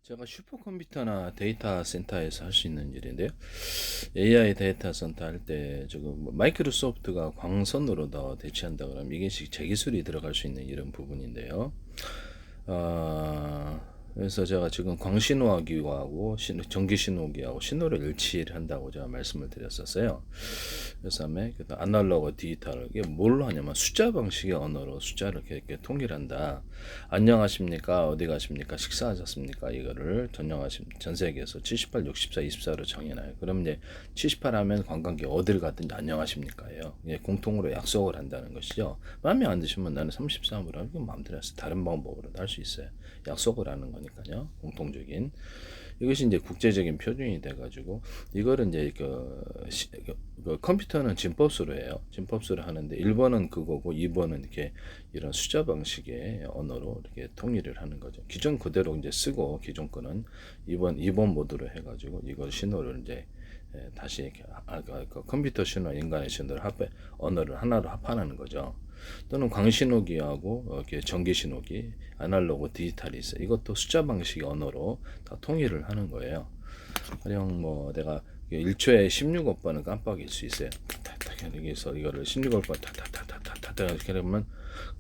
제가 슈퍼컴퓨터나 데이터 센터에서 할 수 있는 일인데요. AI 데이터 센터 할 때 지금 마이크로소프트가 광선으로 더 대체한다 그러면 이게 제 기술이 들어갈 수 있는 이런 부분인데요. 그래서 제가 지금 광신호하기하고 전기신호기하고 신호를 일치를 한다고 제가 말씀을 드렸었어요. 그래서 아날로그 디지털 이게 뭘로 하냐면 숫자 방식의 언어로 숫자를 이렇게 통일한다. 안녕하십니까 어디 가십니까 식사하셨습니까 이거를 전 세계에서 78, 64, 24로 정해놔요. 그럼 이제 78 하면 관광객 어딜 가든지 안녕하십니까예요. 공통으로 약속을 한다는 것이죠. 마음에 안 드시면 나는 33으로 하고 마음대로 해서 다른 방법으로도 할 수 있어요. 약속을 하는 거니까요. 공통적인 이것이 이제 국제적인 표준이 돼가지고 이거를 이제 그 컴퓨터는 진법수로 해요. 진법수로 하는데 1번은 그거고 2번은 이렇게 이런 숫자 방식의 언어로 이렇게 통일을 하는 거죠. 기존 그대로 이제 쓰고 기존 거는 2번 모드로 해가지고 이걸 신호를 이제 다시 이렇게 그 컴퓨터 신호, 인간의 신호를 언어를 하나로 합판하는 거죠. 또는 광신호기하고 이렇게 전기신호기, 아날로그 디지털이 있어. 이것도 숫자 방식의 언어로 다 통일을 하는 거예요. 가령 뭐 내가 1초에 16억 번은 깜빡일 수 있어요. 탁탁 여기서 이거를 16억 번 탁탁탁탁탁탁 이렇게 하면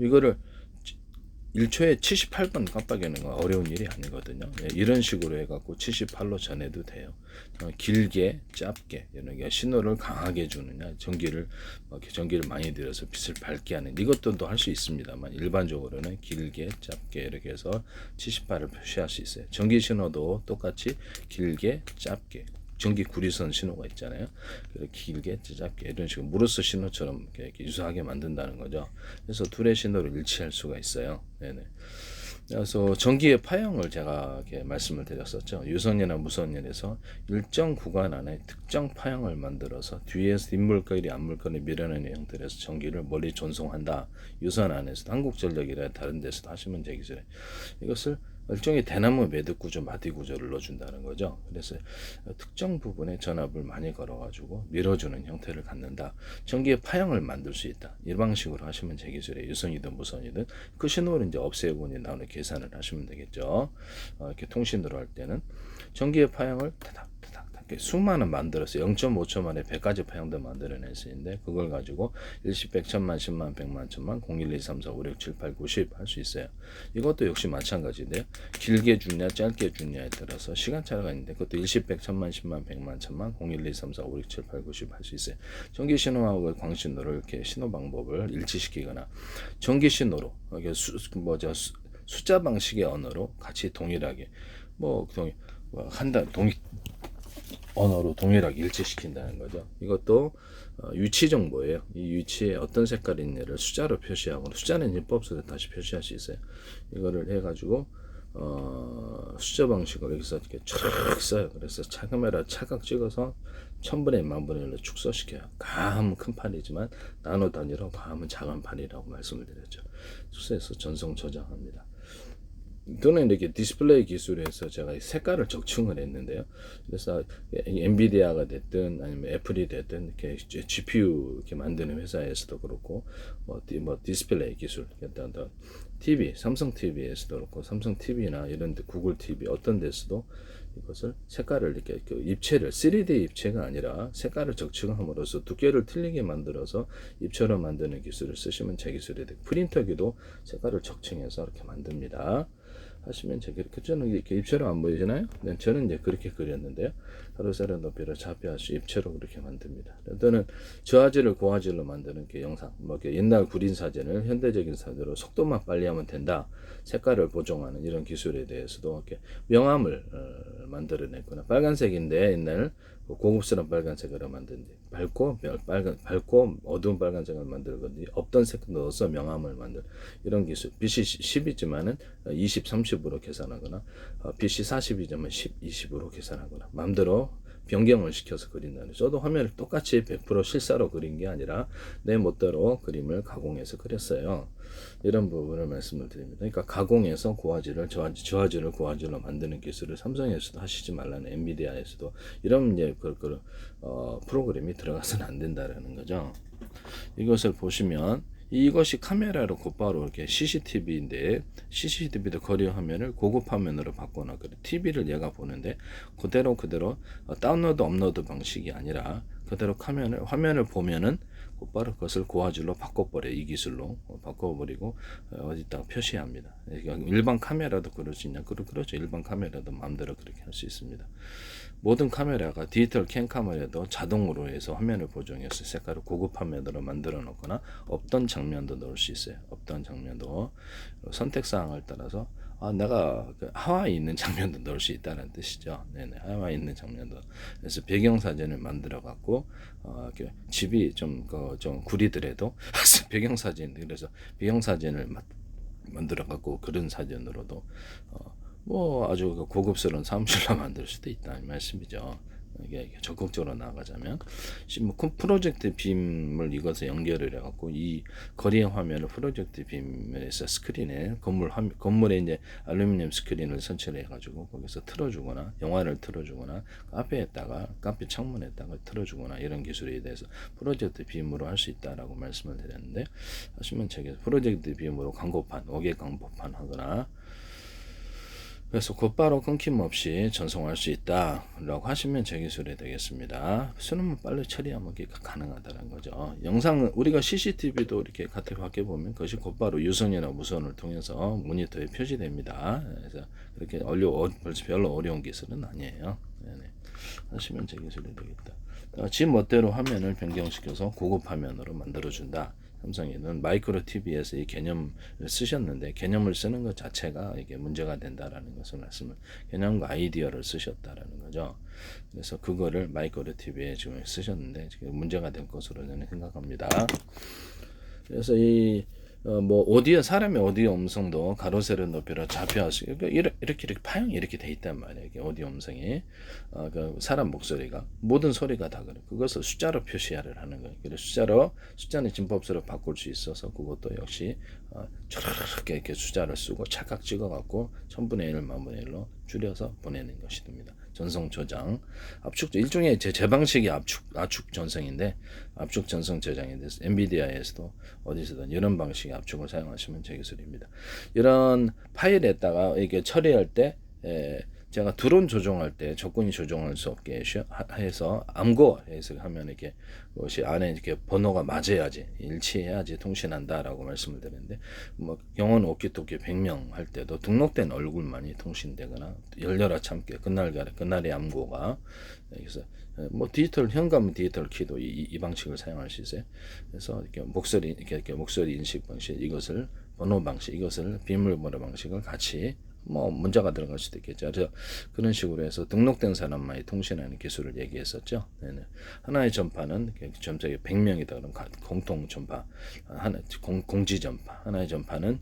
이거를 1초에 78번 깜빡이는 건 어려운 일이 아니거든요. 이런 식으로 해갖고 78로 전해도 돼요. 길게, 짧게, 이런 게 신호를 강하게 주느냐, 전기를 많이 들여서 빛을 밝게 하는 이것도 할 수 있습니다만 일반적으로는 길게, 짧게 이렇게 해서 78을 표시할 수 있어요. 전기 신호도 똑같이 길게, 짧게. 전기 구리선 신호가 있잖아요. 길게, 짧게 이런 식으로 무르스 신호처럼 이렇게 유사하게 만든다는 거죠. 그래서 둘의 신호를 일치할 수가 있어요. 네네. 그래서 전기의 파형을 제가 이렇게 말씀을 드렸었죠. 유선이나 무선연에서 일정 구간 안에 특정 파형을 만들어서 뒤에서 뒷물거리, 앞물거리 밀어내는 형태에서 전기를 멀리 전송한다. 유선 안에서도 한국전력이라 다른 데서도 하시면 되기전에 이것을 일종의 대나무 매듭 구조, 마디 구조를 넣어준다는 거죠. 그래서 특정 부분에 전압을 많이 걸어가지고 밀어주는 형태를 갖는다. 전기의 파형을 만들 수 있다. 이 방식으로 하시면 제 기술에 유선이든 무선이든 그 신호를 이제 없애고 나오는 계산을 하시면 되겠죠. 이렇게 통신으로 할 때는 전기의 파형을 타닥 수많은 만들어서 0.5초 만에 100가지 파형도 만들어낼 수 있는데 그걸 가지고 일십, 백, 천만, 십만, 백만, 천만, 0, 1, 2, 3, 4, 5, 6, 7, 8, 90 할 수 있어요. 이것도 역시 마찬가지인데요. 길게 주냐 짧게 주냐에 따라서 시간차가 있는데 그것도 일십, 백, 천만, 십만, 백만, 천만, 0, 1, 2, 3, 4, 5, 6, 7, 8, 90 할 수 있어요. 전기 신호하고 광신호를 이렇게 신호 방법을 일치시키거나 전기 신호로 이게 숫자 방식의 언어로 같이 동일하게 언어로 동일하게 일치시킨다는 거죠. 이것도 위치 정보예요. 이 위치에 어떤 색깔이 있냐를 숫자로 표시하고 숫자는 인법수로 다시 표시할 수 있어요. 이거를 해가지고 숫자 방식으로 여기서 이렇게 쫙 써요. 그래서 카메라 차각 찍어서 1000분의 10,000분의 1로 축소시켜요. 가함은 큰 판이지만 나노 단위로 가함은 작은 판이라고 말씀을 드렸죠. 축소해서 전송 저장합니다. 또는 이렇게 디스플레이 기술에서 제가 색깔을 적층을 했는데요. 그래서 엔비디아가 됐든 아니면 애플이 됐든 이렇게 GPU 이렇게 만드는 회사에서도 그렇고 뭐 디스플레이 기술, TV, 삼성 TV에서도 그렇고 삼성 TV나 이런 데 구글 TV 어떤 데서도 이것을 색깔을 이렇게 입체를 3D 입체가 아니라 색깔을 적층함으로써 두께를 틀리게 만들어서 입체로 만드는 기술을 쓰시면 제 기술이 되고 프린터기도 색깔을 적층해서 이렇게 만듭니다. 하시면 그렇게 저는 이렇게 입체로 안 보이시나요? 네, 저는 이제 그렇게 그렸는데요. 가로세로 높이를 좌표하시 입체로 그렇게 만듭니다. 또는 저화질을 고화질로 만드는 게 영상, 이렇게 옛날 구린 사진을 현대적인 사진으로 속도만 빨리 하면 된다. 색깔을 보정하는 이런 기술에 대해서도 이렇게 명암을 만들어냈거나 빨간색인데 옛날 고급스러운 빨간색으로 만든지 밝고 어두운 빨간색을 만들거든요. 없던 색 넣어서 명암을 만들 이런 기술. 빛이 10이지만은 20, 30으로 계산하거나 빛이 40이지만 10, 20으로 계산하거나 마음대로 변경을 시켜서 그린다는. 저도 화면을 똑같이 100% 실사로 그린 게 아니라 내 멋대로 그림을 가공해서 그렸어요. 이런 부분을 말씀을 드립니다. 그러니까 가공해서 고화질을 저화질을 고화질로 만드는 기술을 삼성에서도 하시지 말라는 엔비디아에서도 이런 이제 프로그램이 들어가서는 안 된다라는 거죠. 이것을 보시면 이것이 카메라로 곧바로 이렇게 CCTV인데 CCTV도 거리 화면을 고급 화면으로 바꿔놔. 그래. TV를 얘가 보는데 그대로 다운로드 업로드 방식이 아니라 그대로 화면을 보면은 곧바로 그것을 고화질로 바꿔버려. 이 기술로 바꿔버리고 어디다가 표시합니다. 일반 카메라도 그럴 수 있냐? 그렇죠. 일반 카메라도 마음대로 그렇게 할 수 있습니다. 모든 카메라가 디지털 캠 카메라도 자동으로 해서 화면을 보정해서 색깔을 고급 화면으로 만들어 놓거나 없던 장면도 넣을 수 있어요. 없던 장면도 선택 사항을 따라서 내가 하와이에 있는 장면도 넣을 수 있다는 뜻이죠. 네네, 하와이에 있는 장면도. 그래서 배경 사진을 만들어 갖고 집이 좀 구리더라도 배경 사진, 그래서 배경 사진을 만들어 갖고 그런 사진으로도 뭐 아주 고급스러운 사무실로 만들 수도 있다 이 말씀이죠. 이게 적극적으로 나아가자면 뭐 프로젝트 빔을 이것에 연결을 해갖고 이 거리의 화면을 프로젝트 빔에서 스크린에 건물에 이제 알루미늄 스크린을 설치를 해가지고 거기서 틀어주거나 영화를 틀어주거나 카페 창문에다가 틀어주거나 이런 기술에 대해서 프로젝트 빔으로 할 수 있다라고 말씀을 드렸는데 하시면 제가 프로젝트 빔으로 광고판 5개 광고판 하거나 그래서 곧바로 끊김없이 전송할 수 있다라고 하시면 제 기술이 되겠습니다. 수능만 빨리 처리하면 가능하다는 거죠. 영상 우리가 CCTV도 이렇게 같이 밖에 보면 그것이 곧바로 유선이나 무선을 통해서 모니터에 표시됩니다. 그래서 그렇게 별로 어려운 기술은 아니에요. 네네. 하시면 제 기술이 되겠다. 지 멋대로 화면을 변경시켜서 고급 화면으로 만들어준다. 삼성에는 마이크로 TV에서 이 개념을 쓰셨는데 개념을 쓰는 것 자체가 이게 문제가 된다라는 것을 개념과 아이디어를 쓰셨다라는 거죠. 그래서 그거를 마이크로 TV에 지금 쓰셨는데 지금 문제가 될 것으로 저는 생각합니다. 그래서 사람의 오디오 음성도 가로 세로 높이로 좌표할 수 이렇게 파형이 이렇게 돼 있단 말이에요. 이게 오디오 음성이 사람 목소리가 모든 소리가 다 그래. 그것을 숫자로 표시를 하는 거예요. 그래서 숫자는 진법수로 바꿀 수 있어서 그것도 역시 저렇게 이렇게 숫자를 쓰고 찰칵 찍어갖고 1000분의 1, 1000분의 1로 줄여서 보내는 것이 됩니다. 전송 저장, 압축 일종의 제 방식이 압축 전송인데 압축 전송 저장인데 엔비디아에서도 어디서든 이런 방식의 압축을 사용하시면 제 기술입니다. 이런 파일에다가 이게 처리할 때 제가 드론 조종할 때 조건이 조종할 수 없게 해서 암고해서 하면 이렇게 그것이 안에 이렇게 번호가 맞아야지 일치해야지 통신한다라고 말씀을 드렸는데 뭐 영혼 오키토키 100명 할 때도 등록된 얼굴만이 통신되거나 열려라 참깨 그날의 암고가 그래서 뭐 현금 디지털 키도 이 방식을 사용할 수 있어요. 그래서 이렇게 목소리 인식 방식 이것을 번호 방식 이것을 비밀번호 방식을 같이 문자가 들어갈 수도 있겠죠. 그래서 그런 식으로 해서 등록된 사람만이 통신하는 기술을 얘기했었죠. 네네. 하나의 전파는 전파가 100명이다 그러면 공통 전파, 공지 전파. 하나의 전파는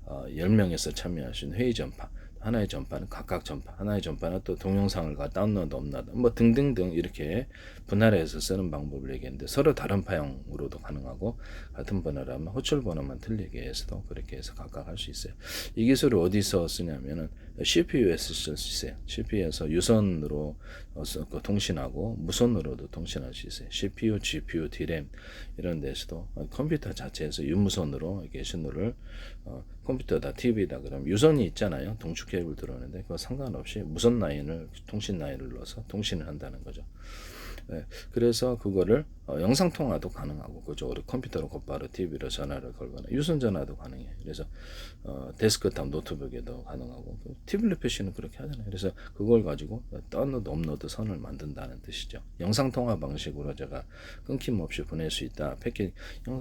10명에서 참여할 수 있는 회의 전파. 하나의 전파는 각각 전파, 하나의 전파는 또 동영상을 다운로드, 업로드, 등등등 이렇게 분할해서 쓰는 방법을 얘기했는데 서로 다른 파형으로도 가능하고 같은 번호라면 호출 번호만 틀리게 해서도 그렇게 해서 각각 할 수 있어요. 이 기술을 어디서 쓰냐면은 CPU에서 쓸 수 있어요. CPU에서 유선으로 통신하고 무선으로도 통신할 수 있어요. CPU, GPU, DRAM 이런 데서도 컴퓨터 자체에서 유무선으로 이렇게 신호를 컴퓨터다, TV다 그러면 유선이 있잖아요. 동축 케이블 들어오는데 그거 상관없이 무선 라인을 통신 라인을 넣어서 통신을 한다는 거죠. 네, 그래서 그거를 영상 통화도 가능하고 그쪽으로 컴퓨터로 곧바로 TV로 전화를 걸거나 유선 전화도 가능해요. 그래서 데스크탑 노트북에도 가능하고 태블릿 PC는 그렇게 하잖아요. 그래서 그걸 가지고 다운로드 업로드 선을 만든다는 뜻이죠. 영상 통화 방식으로 제가 끊김없이 보낼 수 있다.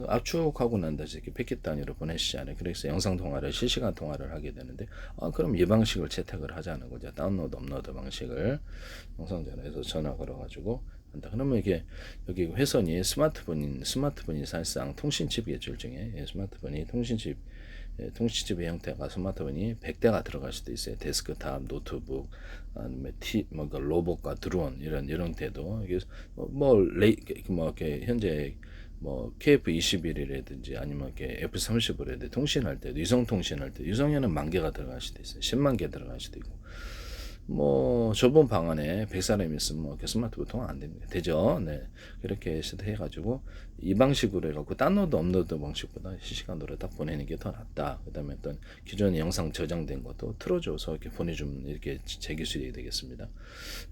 압축하고 난 다시 이렇게 패킷 단위로 보내시잖아요. 그래서 영상 통화를 실시간 통화를 하게 되는데 그럼 이 방식을 채택을 하자는 거죠. 다운로드 업로드 방식을 영상 전화에서 전화 걸어가지고 한다. 그러면 이게 여기 회선이 스마트폰이 사실상 통신칩이겠죠. 일종의 스마트폰이 통신칩의 형태가 스마트폰이 100대가 들어갈 수도 있어요. 데스크탑, 노트북, 아니면 로봇과 드론 이런 데도 이게 이렇게 현재 KF-21이라든지 아니면 이렇게 F-35라든지 통신할 때도 유성 통신할 때 유성에는 10,000개가 들어갈 수도 있어요. 10만 개 들어갈 수도 있고. 뭐 좁은 방 안에 100사람이 있으면 뭐 스마트폰 통화 안 됩니다. 되죠? 네. 그렇게 해가지고 이 방식으로 해갖고 다운로드 업로드 방식보다 실시간으로 딱 보내는 게 더 낫다. 그다음에 또 기존에 영상 저장된 것도 틀어줘서 이렇게 보내주면 이렇게 제 기술이 되겠습니다.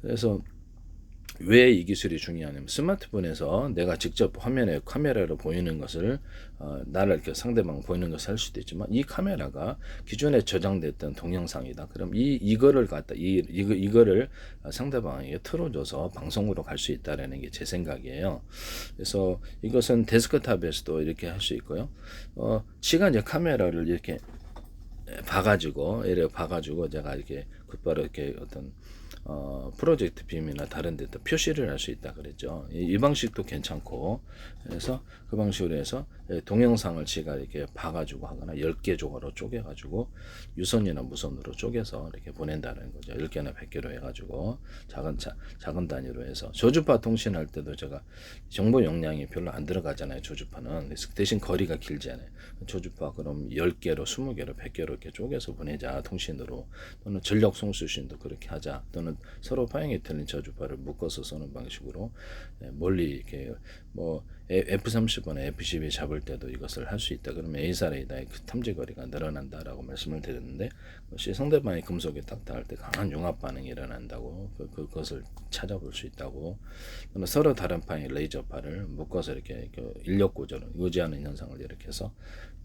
그래서 왜 이 기술이 중요하냐면 스마트폰에서 내가 직접 화면에 카메라로 보이는 것을 나를 이렇게 상대방 보이는 것을 할 수도 있지만 이 카메라가 기존에 저장됐던 동영상이다. 그럼 이거를 갖다 이거를 상대방에게 틀어줘서 방송으로 갈 수 있다라는 게 제 생각이에요. 그래서 이것은 데스크탑에서도 이렇게 할 수 있고요. 지가 이제 카메라를 이렇게 봐가지고 제가 이렇게 곧바로 이렇게 어떤 프로젝트 빔이나 다른 데다 표시를 할 수 있다 그랬죠. 이 방식도 괜찮고, 그래서 그 방식으로 해서 동영상을 제가 이렇게 봐가지고 하거나 10개 조각으로 쪼개가지고 유선이나 무선으로 쪼개서 이렇게 보낸다는 거죠. 10개나 100개로 해가지고 작은 단위로 해서 저주파 통신할 때도 제가 정보 용량이 별로 안 들어가잖아요. 저주파는 대신 거리가 길잖아요. 저주파 그럼 10개로 20개로 100개로 이렇게 쪼개서 보내자 통신으로, 또는 전력 송수신도 그렇게 하자, 또는 서로 파형이 틀린 저주파를 묶어서 쏘는 방식으로 멀리 이렇게 뭐 F-35나 F-12 잡을 때도 이것을 할 수 있다. 그러면 A사레이다의 그 탐지 거리가 늘어난다라고 말씀을 드렸는데, 혹시 상대방의 금속에 딱 닿을 때 강한 융합 반응이 일어난다고 그것을 찾아볼 수 있다고, 또는 서로 다른 파의 레이저파를 묶어서 이렇게 인력 구조를 유지하는 현상을 이렇게 해서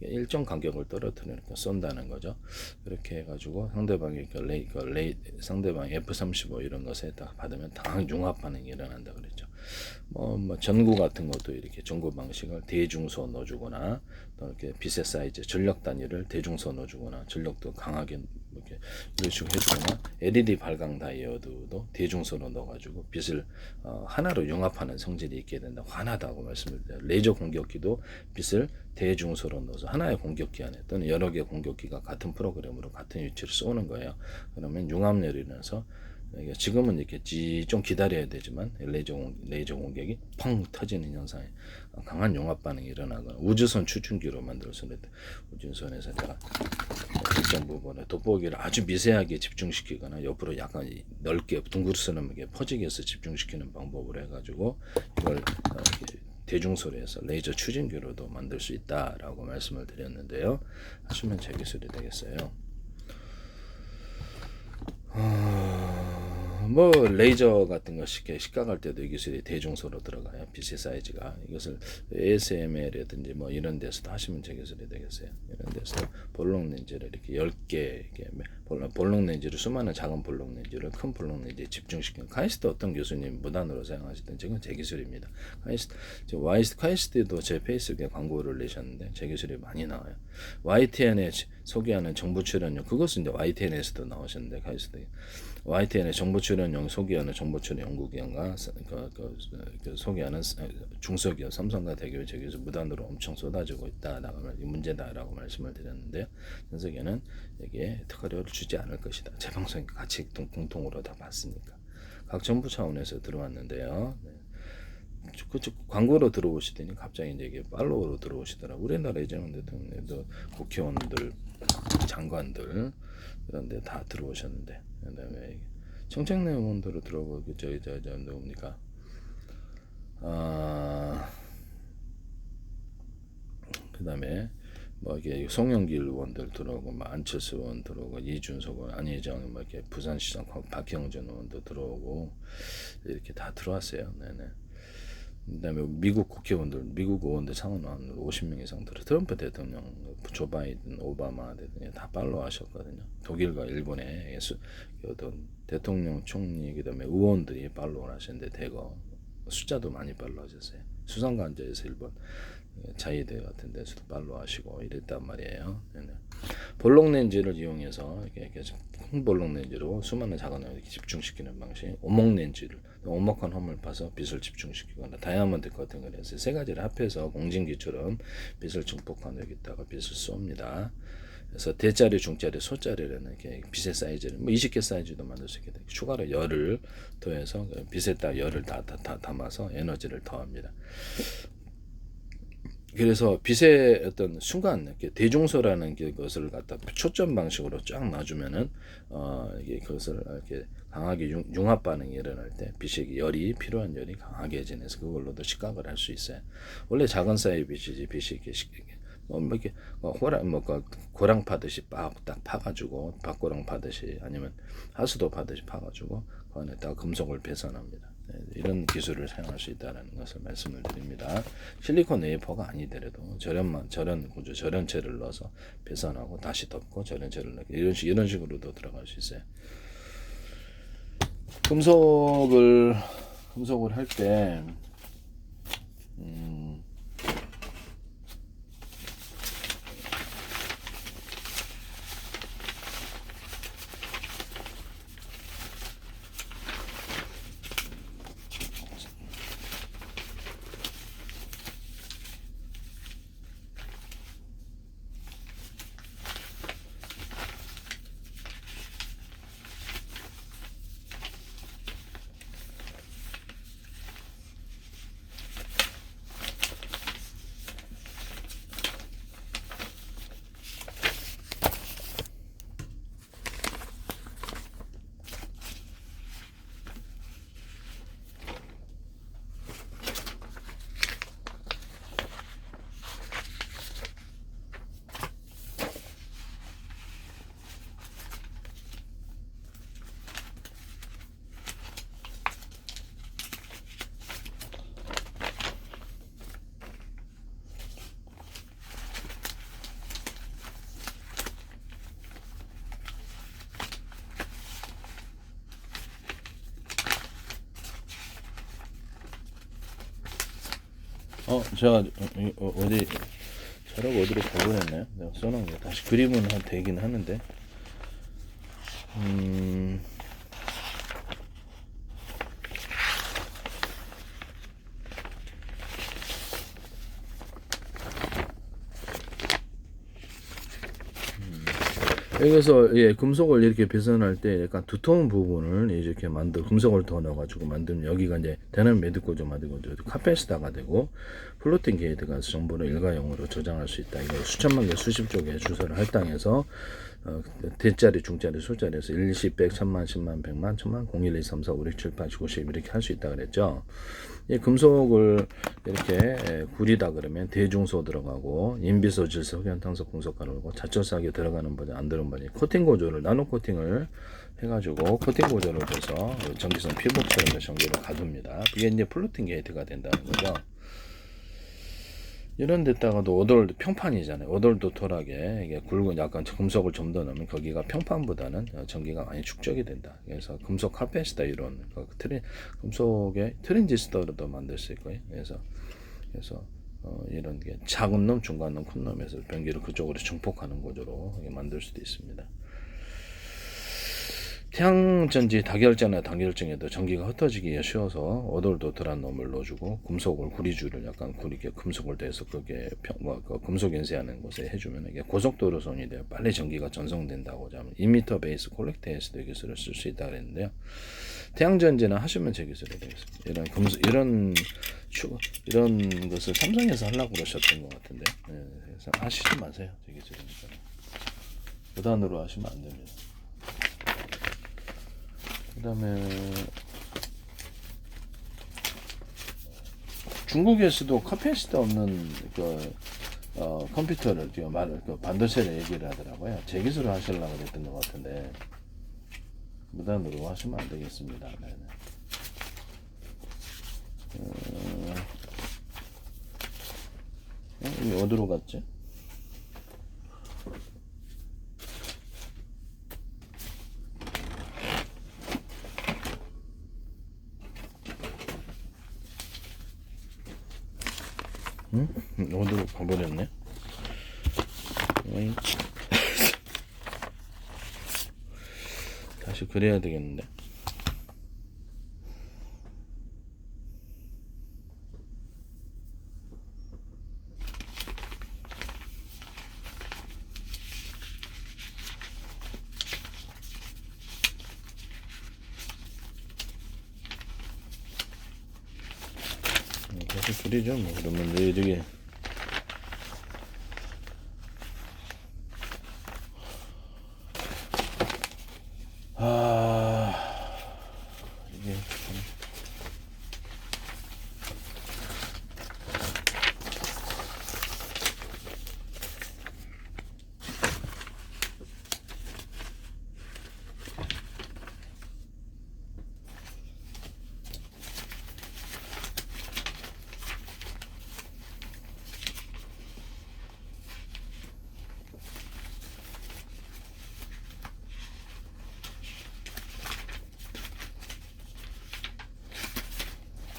일정 간격을 떨어뜨리니까 쏜다는 거죠. 그렇게 해가지고 상대방이 상대방 F-35 이런 것에 딱 받으면 강한 융합 반응이 일어난다 그랬죠. 뭐 전구 같은 것도 이렇게 전구 방식을 대중소 넣어주거나, 또 이렇게 빛의 사이즈 전력 단위를 대중소 넣어주거나, 전력도 강하게 이렇게 이런 식으로 해주거나, LED 발광 다이오드도 대중소로 넣어가지고 빛을 하나로 융합하는 성질이 있게 된다고, 하나다고 말씀을 드려요. 레이저 공격기도 빛을 대중소로 넣어서 하나의 공격기 안에 또는 여러 개의 공격기가 같은 프로그램으로 같은 위치를 쏘는 거예요. 그러면 융합열이 일어나서, 지금은 이렇게 좀 기다려야 되지만 레이저 공격이 펑 터지는 현상에 강한 융합 반응이 일어나거나, 우주선 추진기로 만들어서는데 우주선에서 제가 일정 부분에 돋보기를 아주 미세하게 집중시키거나 옆으로 약간 넓게 둥그스름하게 퍼지게 해서 집중시키는 방법으로 해가지고 이걸 대중소로 해서 레이저 추진기로도 만들 수 있다라고 말씀을 드렸는데요. 하시면 제 기술이 되겠어요. 뭐 레이저 같은 거 식각할 때도 이 기술이 대중소로 들어가요. 빛의 사이즈가. 이것을 ASML이라든지 뭐 이런 데서도 하시면 제 기술이 되겠어요. 이런 데서 볼록 렌즈를 이렇게 10개 이렇게 볼록 렌즈를, 수많은 작은 볼록 렌즈를 큰 볼록 렌즈에 집중시키는, 카이스트 어떤 교수님 무단으로 사용하시던 지금 제 기술입니다. 카이스트도 제 페이스북에 광고를 내셨는데 제 기술이 많이 나와요. YTN에 소개하는 정보 출연료, 그것은 이제 YTN에서도 나오셨는데, 카이스트 YTN의 정보 출연용 소개하는 정보 출연 연구기관과 소개하는 중소기업 삼성과 대기업 제기에서 무단으로 엄청 쏟아지고 있다라고 문제다라고 말씀을 드렸는데요. 전 세계는 여기에 특허료를 주지 않을 것이다. 제 방송이 같이 공통으로 다 봤으니까 각 정부 차원에서 들어왔는데요. 네. 광고로 들어오시더니 갑자기 이제 이게 팔로우로 들어오시더라고. 우리나라 이재명 대통령도 국회의원들, 장관들 그런데 다 들어오셨는데, 그다음에 청청래 의원들로 들어오고 저 누굽니까? 그다음에 뭐 이게 송영길 의원들 들어오고, 뭐 안철수 의원 들어오고, 이준석 의원, 안희정, 뭐 이렇게 부산시장 박형준 의원도 들어오고 이렇게 다 들어왔어요. 네네. 그다음에 미국 국회의원들, 미국 의원들 상원의원 50명 이상 트럼프 대통령, 조 바이든, 오바마 대통령 다 팔로우 하셨거든요. 독일과 일본의 어떤 대통령, 총리, 그다음에 의원들이 팔로우를 하셨는데 대거 숫자도 많이 팔로우 하셨어요. 수상관저에서 일본 자위대 같은 데서도 팔로우 하시고 이랬단 말이에요. 볼록 렌즈를 이용해서 이렇게 큰 볼록 렌즈로 수많은 작은 걸 집중시키는 방식, 오목 렌즈를 오목한 홈을 봐서 빛을 집중시키거나, 다이아몬드 같은 걸 해서 세 가지를 합해서 공진기처럼 빛을 증폭한 여기다가 빛을 쏩니다. 그래서 대자리, 중자리, 소자리라는 이렇게 빛의 사이즈를 뭐 20개 사이즈도 만들 수 있게 되고, 추가로 열을 더해서 빛에다 열을 다 담아서 에너지를 더합니다. 그래서 빛의 어떤 순간 이렇게 대중소라는 것을 갖다 초점 방식으로 쫙 놔주면은 이게 그것을 이렇게 강하게 융합 반응이 일어날 때 빛이 열이 필요한 열이 강하게 지내서 그걸로도 시각을 할 수 있어요. 원래 작은 사이즈 빛이지 빛이 이렇게 뭐 이렇게 호랑 고랑 파듯이 딱 파가지고 박고랑 파듯이 아니면 하수도 파듯이 파가지고 그 안에다가 금속을 배선합니다. 네, 이런 기술을 사용할 수 있다는 것을 말씀을 드립니다. 실리콘 웨이퍼가 아니더라도 절연 구조, 절연체를 넣어서 배선하고 다시 덮고 절연체를 넣고 이런 식으로도 들어갈 수 있어요. 금속을 할 때 제가 어디 저라고 어디로 가보냈나요? 내가 써놓은 게 다시 그림은 되긴 하는데 여기서 금속을 이렇게 배선할 때 약간 두터운 부분을 이렇게 금속을 더 넣어가지고 만들면 여기가 이제 대남 매듭 구조 만들고 카페시다가 되고 플로팅 게이트가 정보를 일가용으로 저장할 수 있다. 이거 수천만 개, 수십조 개 주소를 할당해서 대자리, 중자리, 소자리에서 1, 10, 100, 1000만, 10만, 100만, 1000만, 0, 1, 2, 3, 4, 5, 6, 7, 8, 9, 10 이렇게 할 수 있다 그랬죠. 이 금속을 이렇게 구리다 그러면 대중소 들어가고 인비소, 질소, 흑연탄소, 금속 가루고 자철사하게 들어가는 버전, 안 들어가는 버전, 코팅 구조를 나노 코팅을 해가지고 코팅 구조를 해서 전기성 피복처럼 전기를 가둡니다. 그게 이제 플로팅 게이트가 된다는 거죠. 이런 데다가도 오돌 평판이잖아요. 오돌도돌하게 이게 굵은 약간 금속을 좀 더 넣으면 거기가 평판보다는 전기가 많이 축적이 된다. 그래서 금속 카페시터 이론, 금속의 트랜지스터로도 만들 수 있고요. 그래서 이런 게 작은 놈, 중간 놈, 큰 놈에서 변기를 그쪽으로 증폭하는 구조로 만들 수도 있습니다. 태양전지 다결자나 단결증에도 전기가 흩어지기가 쉬워서 오돌도돌한 놈을 넣어주고 금속을 구리줄을 약간 구리게 금속을 대서 그게 금속 인쇄하는 곳에 해주면 이게 고속도로선이 돼요. 빨리 전기가 전송된다고 하면 2m 베이스 콜렉터에서도 이 기술을 쓸 수 있다 그랬는데요. 태양전지는 하시면 제 기술이 되겠습니다. 이런 것을 삼성에서 하려고 그러셨던 것 같은데 그래서 하시지 마세요. 제 기술이니까 무단으로 하시면 안 됩니다. 그 다음에 중국에서도 카페시터 없는 컴퓨터를 반도체를 얘기를 하더라고요. 제 기술을 하시려고 그랬던 것 같은데 무단으로 하시면 안 되겠습니다. 이게 어디로 갔지? 어디로 가버렸네. 다시 그래야 되겠는데. 계속 줄이죠. 뭐 그러면 이게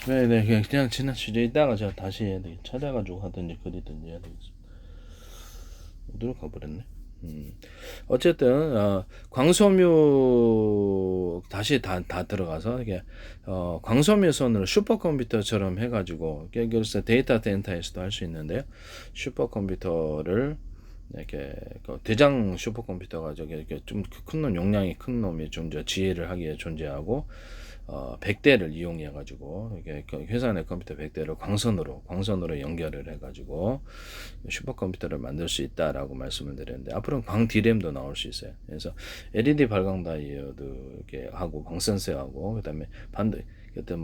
네네 그냥 지난 주제 있다가 제가 다시 해야 되겠 찾아가지고 하든지 그리든지 해야 되겠습니다. 어디로 가버렸네. 어쨌든 광섬유 다시 다 들어가서 이게 광섬유 선으로 슈퍼컴퓨터처럼 해가지고 그래서 데이터 센터에서도 할 수 있는데요. 슈퍼컴퓨터를 이렇게 그 대장 슈퍼컴퓨터가 저기 이렇게 좀 큰 놈 용량이 큰 놈이 좀 지혜를 하기에 존재하고 100대를 이용해 가지고 이게 회사 내 컴퓨터 100대를 광선으로 연결을 해 가지고 슈퍼컴퓨터를 만들 수 있다라고 말씀을 드렸는데 앞으로는 광 D램도 나올 수 있어요. 그래서 LED 발광 다이오드 이렇게 하고 광선쇠하고 그다음에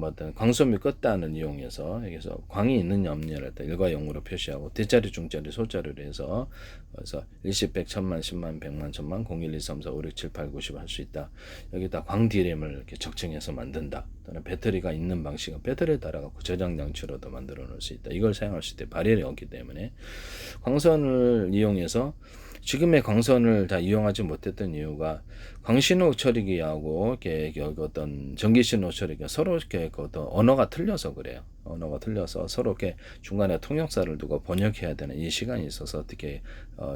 어떤 광섬유 끝단을 이용해서 여기서 광이 있느냐 없느냐를 일과 영으로 표시하고 대자리 중자리 소자리로 해서 그래서 일십 백 천만 십만 백만 천만 01 2 3 4 5 6 7 8 9 10 할 수 있다. 여기다 광 D램을 이렇게 적층해서 만든다. 또는 배터리가 있는 방식은 배터리를 달아갖고 저장 장치로도 만들어 놓을 수 있다. 이걸 사용할 수 있다. 발열이 없기 때문에 광선을 이용해서 지금의 광선을 다 이용하지 못했던 이유가 광신호 처리기하고 이렇게 어떤 전기신호 처리기가 서로 이렇게 어떤 언어가 틀려서 그래요. 언어가 틀려서 서로 이렇게 중간에 통역사를 두고 번역해야 되는 이 시간이 있어서 어떻게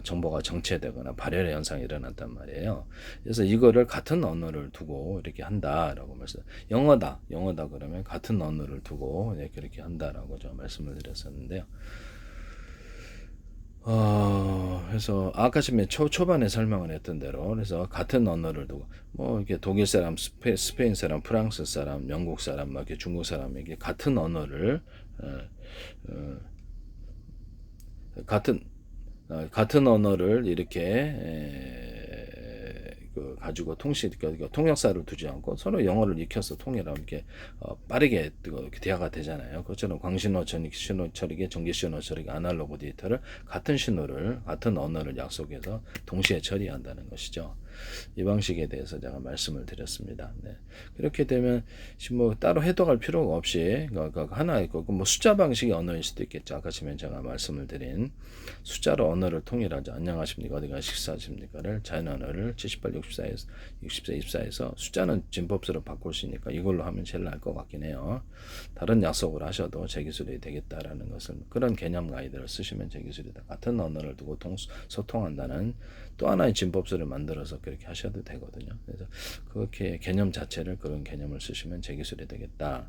정보가 정체되거나 발열의 현상이 일어났단 말이에요. 그래서 이거를 같은 언어를 두고 이렇게 한다라고 말씀. 영어다 그러면 같은 언어를 두고 이렇게 한다라고 저 말씀을 드렸었는데요. 그래서 아까 처음에 초반에 설명을 했던 대로 그래서 같은 언어를 두고 뭐 이렇게 독일 사람, 스페인 사람, 프랑스 사람, 영국 사람, 막 이렇게 중국 사람에게 같은 언어를 같은 언어를 이렇게 가지고 통역사를 두지 않고 서로 영어를 익혀서 통일하면 이렇게 빠르게 이렇게 대화가 되잖아요. 그것처럼 광신호 신호 처리기, 전기 신호 처리기, 아날로그 데이터를 같은 신호를 같은 언어를 약속해서 동시에 처리한다는 것이죠. 이 방식에 대해서 제가 말씀을 드렸습니다. 네. 그렇게 되면 뭐 따로 해독할 필요가 없이 하나 있고 뭐 숫자 방식의 언어일 수도 있겠죠. 아까 제가 말씀을 드린 숫자로 언어를 통일하죠. 안녕하십니까 어디가 식사하십니까를 자연 언어를 78, 64에서 64, 24에서 숫자는 진법스로 바꿀 수 있으니까 이걸로 하면 제일 나을 것 같긴 해요. 다른 약속을 하셔도 제 기술이 되겠다라는 것을 그런 개념 가이드를 쓰시면 제 기술이다. 같은 언어를 두고 소통한다는 또 하나의 진법서를 만들어서 그렇게 하셔도 되거든요. 그래서 그렇게 개념 자체를 그런 개념을 쓰시면 제 기술이 되겠다.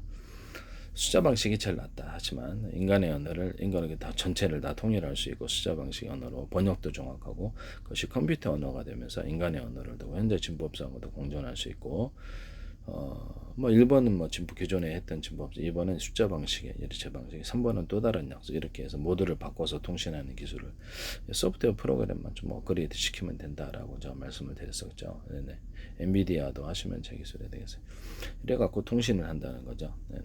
숫자 방식이 제일 낫다. 하지만 인간의 언어를 인간에게 다 전체를 다 통일할 수 있고 숫자 방식 언어로 번역도 정확하고 그것이 컴퓨터 언어가 되면서 인간의 언어를 두고 현재 진법상으로도 공존할 수 있고 뭐 1번은 뭐 기존에 했던 진법, 2번은 숫자 방식의 예리체 방식, 3번은 또 다른 약속 이렇게 해서 모드를 바꿔서 통신하는 기술을 소프트웨어 프로그램만 좀 업그레이드 시키면 된다라고 제가 말씀을 드렸었죠. 네네. 엔비디아도 하시면 제 기술이 되겠어요. 이래갖고 통신을 한다는 거죠. 네네.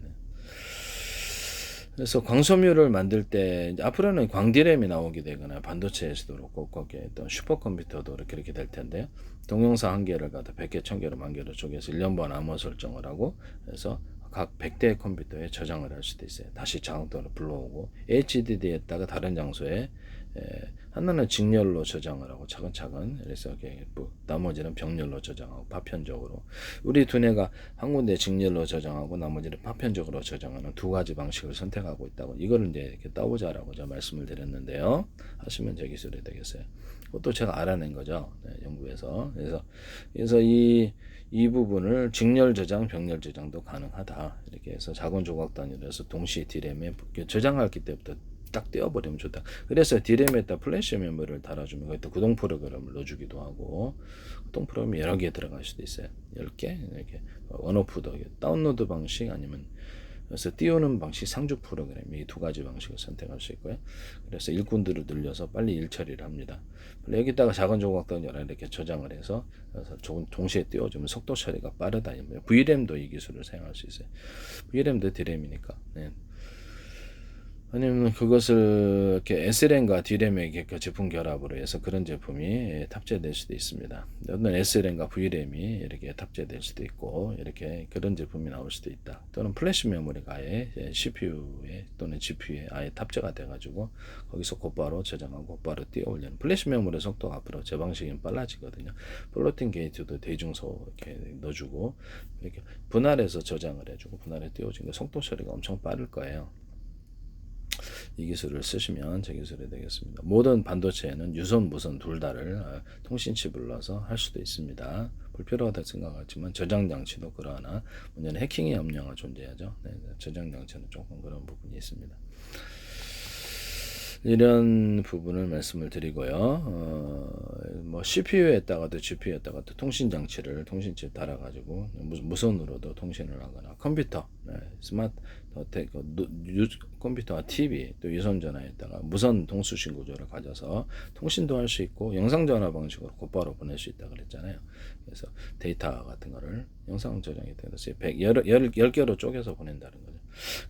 그래서 광섬유를 만들 때 앞으로는 광디램이 나오게 되거나 반도체에서도 그렇고 거기에 또 슈퍼컴퓨터도 그렇게 될 텐데요. 동영상 한 개를 갖다 100개, 1000개로 만개로 쪼개서 1년번 암호 설정을 하고 그래서 각 100대 컴퓨터에 저장을 할 수도 있어요. 다시 자동으로 불러오고 HDD에다가 다른 장소에 하나는 직렬로 저장을 하고 차근차근 그래서 나머지는 병렬로 저장하고 파편적으로 우리 두뇌가 한 군데 직렬로 저장하고 나머지는 파편적으로 저장하는 두 가지 방식을 선택하고 있다고 이거를 이제 이렇게 따보자라고 제가 말씀을 드렸는데요. 하시면 제 기술이 되겠어요. 그것도 제가 알아낸 거죠. 네, 연구에서. 그래서 이 부분을 직렬 저장, 병렬 저장도 가능하다. 이렇게 해서 작은 조각 단위로 해서 동시에 D램에 저장할 때부터 딱 떼어버리면 좋다. 그래서 D램에다 플래시 메모리를 달아주면 거기다 구동 프로그램을 넣어주기도 하고 구동 프로그램이 여러 개 들어갈 수도 있어요. 10개 이렇게 원오프도 다운로드 방식 아니면 그래서 띄우는 방식 상주 프로그램 이 두 가지 방식을 선택할 수 있고요. 그래서 일꾼들을 늘려서 빨리 일 처리를 합니다. 여기다가 작은 조각들 여러 이렇게 저장을 해서 그래서 동시에 띄워주면 속도 처리가 빠르다. VRAM도 이 기술을 사용할 수 있어요. VRAM도 D램이니까. 네. 아니면 그것을 이렇게 SRAM과 DRAM의 그 제품 결합으로 해서 그런 제품이 탑재될 수도 있습니다. 어떤 SRAM과 VRAM이 이렇게 탑재될 수도 있고 이렇게 그런 제품이 나올 수도 있다. 또는 플래시 메모리가 아예 CPU에 또는 GPU에 아예 탑재가 돼가지고 거기서 곧바로 저장하고 곧바로 띄워 올리는 플래시 메모리 속도가 앞으로 제 방식이 빨라지거든요. 플로팅 게이트도 대중소 이렇게 넣어주고 이렇게 분할해서 저장을 해주고 분할해 띄워주니까 속도 처리가 엄청 빠를 거예요. 이 기술을 쓰시면 제 기술이 되겠습니다. 모든 반도체에는 유선, 무선 둘 다를 통신칩을 넣어서 할 수도 있습니다. 불필요하다 생각하지만 저장 장치도 그러하나 문제는 해킹의 염려가 존재하죠. 네, 저장 장치는 조금 그런 부분이 있습니다. 이런 부분을 말씀을 드리고요. 뭐 CPU에다가도 GPU에다가도 통신칩 달아가지고 무선으로도 통신을 하거나 컴퓨터, 스마트 컴퓨터와 TV 또 유선전화에다가 무선 동수신 구조를 가져서 통신도 할 수 있고 영상전화 방식으로 곧바로 보낼 수 있다 그랬잖아요. 그래서 데이터 같은 거를 영상 저장이 되어서 10개로 쪼개서 보낸다는 거죠.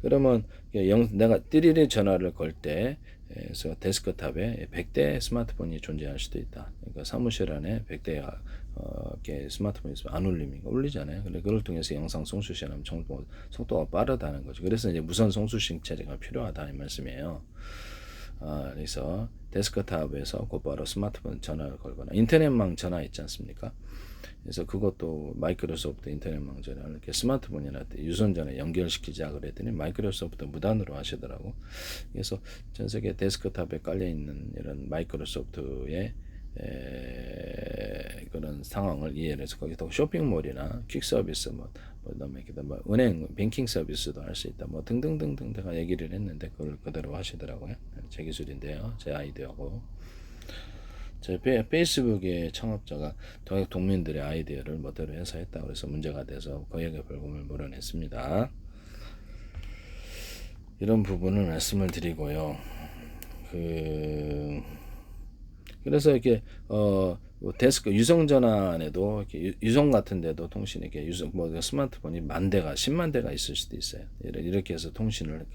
그러면 내가 띠리리 전화를 걸 때 그래서 데스크탑에 100대 스마트폰이 존재할 수도 있다. 그러니까 사무실 안에 100대가 이렇게 스마트폰이 있으면 안 울립니까? 울리잖아요. 근데 그걸 통해서 영상 송수신하면 속도가 빠르다는 거죠. 그래서 이제 무선 송수신 체제가 필요하다 이 말씀이에요. 그래서 데스크탑에서 곧바로 스마트폰 전화를 걸거나 인터넷망 전화 있지 않습니까? 그래서 그것도 마이크로소프트 인터넷망 전화를 이렇게 스마트폰이나 유선전에 연결시키자 그랬더니 마이크로소프트 무단으로 하시더라고. 그래서 전 세계 데스크탑에 깔려 있는 이런 마이크로소프트의 그런 상황을 이해를 해서 거기서 쇼핑몰이나 퀵 서비스 그다음에 은행 뱅킹 서비스도 할 수 있다. 뭐 등등등등 제가 얘기를 했는데 그걸 그대로 하시더라고요. 제 기술인데요. 제 아이디어고. 제 페이스북의 창업자가 동민들의 아이디어를 멋대로 해서 했다 그래서 문제가 돼서 거액의 벌금을 물어냈습니다. 이런 부분을 말씀을 드리고요. 그래서 이렇게 데스크 유성 전환에도 이렇게 유성 같은 데도 통신 이렇게 유성 스마트폰이 10,000대가 10만 대가 있을 수도 있어요. 이렇게 해서 통신을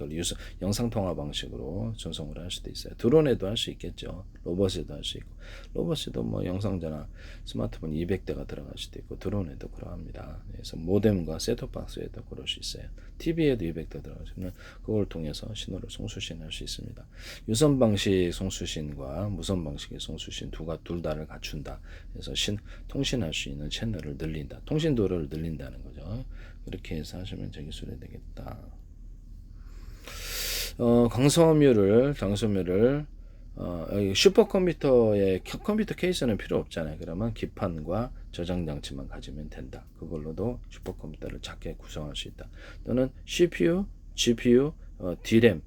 영상 통화 방식으로 전송을 할 수도 있어요. 드론에도 할 수 있겠죠. 로봇에도 할 수 있고 로봇에도 뭐 영상 전화 스마트폰 200대가 들어갈 수도 있고 드론에도 그러합니다. 그래서 모뎀과 셋톱박스에도 그럴 수 있어요. TV에도 200대 들어가시면 그걸 통해서 신호를 송수신할 수 있습니다. 유선 방식 송수신과 무선 방식의 송수신 둘 다를 갖춘다. 그래서 통신할 수 있는 채널을 늘린다. 통신도를 늘린다는 거죠. 그렇게 해서 하시면 제 기술이 되겠다. 강소음률을 슈퍼컴퓨터의 컴퓨터 케이스는 필요 없잖아요. 그러면 기판과 저장 장치만 가지면 된다. 그걸로도 슈퍼컴퓨터를 작게 구성할 수 있다. 또는 CPU, GPU, DRAM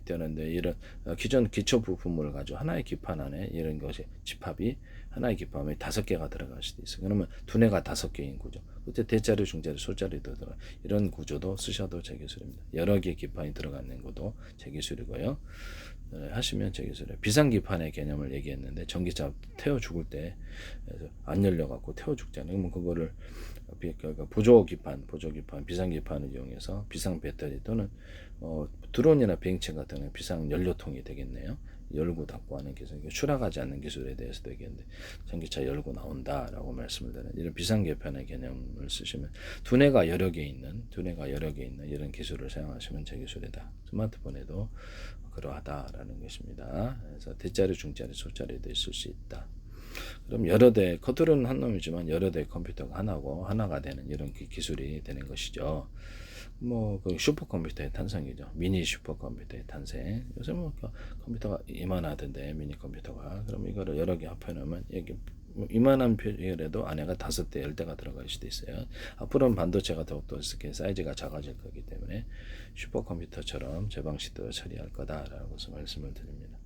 되는데 이런 기존 기초 부품을 가지고 하나의 기판 안에 이런 것이 집합이 하나의 기판에 5개가 들어갈 수도 있어요. 그러면 두뇌가 5개인 구조. 그때 대자리, 중자리, 소자리도 들어. 이런 구조도 쓰셔도 제 기술입니다. 여러 개의 기판이 들어가는 것도 제 기술이고요. 하시면 제 기술이에요. 비상기판의 개념을 얘기했는데 전기차 태워 죽을 때 안 열려갖고 태워 죽잖아요. 그러면 그거를 보조기판, 비상기판을 이용해서 비상 배터리 또는 드론이나 비행체 같은 경우는 비상 연료통이 되겠네요. 열고 닫고 하는 기술, 추락하지 않는 기술에 대해서 되겠는데 전기차 열고 나온다라고 말씀을 드리는 이런 비상개편의 개념을 쓰시면 두뇌가 여러 개 있는 이런 기술을 사용하시면 제 기술이다. 스마트폰에도 그러하다라는 것입니다. 그래서 대자리, 중자리, 소자리도 있을 수 있다. 그럼 여러 대 커트는 한 놈이지만 여러 대 컴퓨터가 하나가 되는 이런 기술이 되는 것이죠. 그 슈퍼컴퓨터의 탄생이죠. 미니 슈퍼컴퓨터의 탄생. 요새 컴퓨터가 이만하던데 미니 컴퓨터가. 그럼 이거를 여러 개 합해놓으면 이게 이만한 표현에도 안에가 5대, 10대가 들어갈 수도 있어요. 앞으로는 반도체가 더욱더 이렇게 사이즈가 작아질 거기 때문에 슈퍼컴퓨터처럼 제 방식대로 처리할 거다라고 말씀을 드립니다.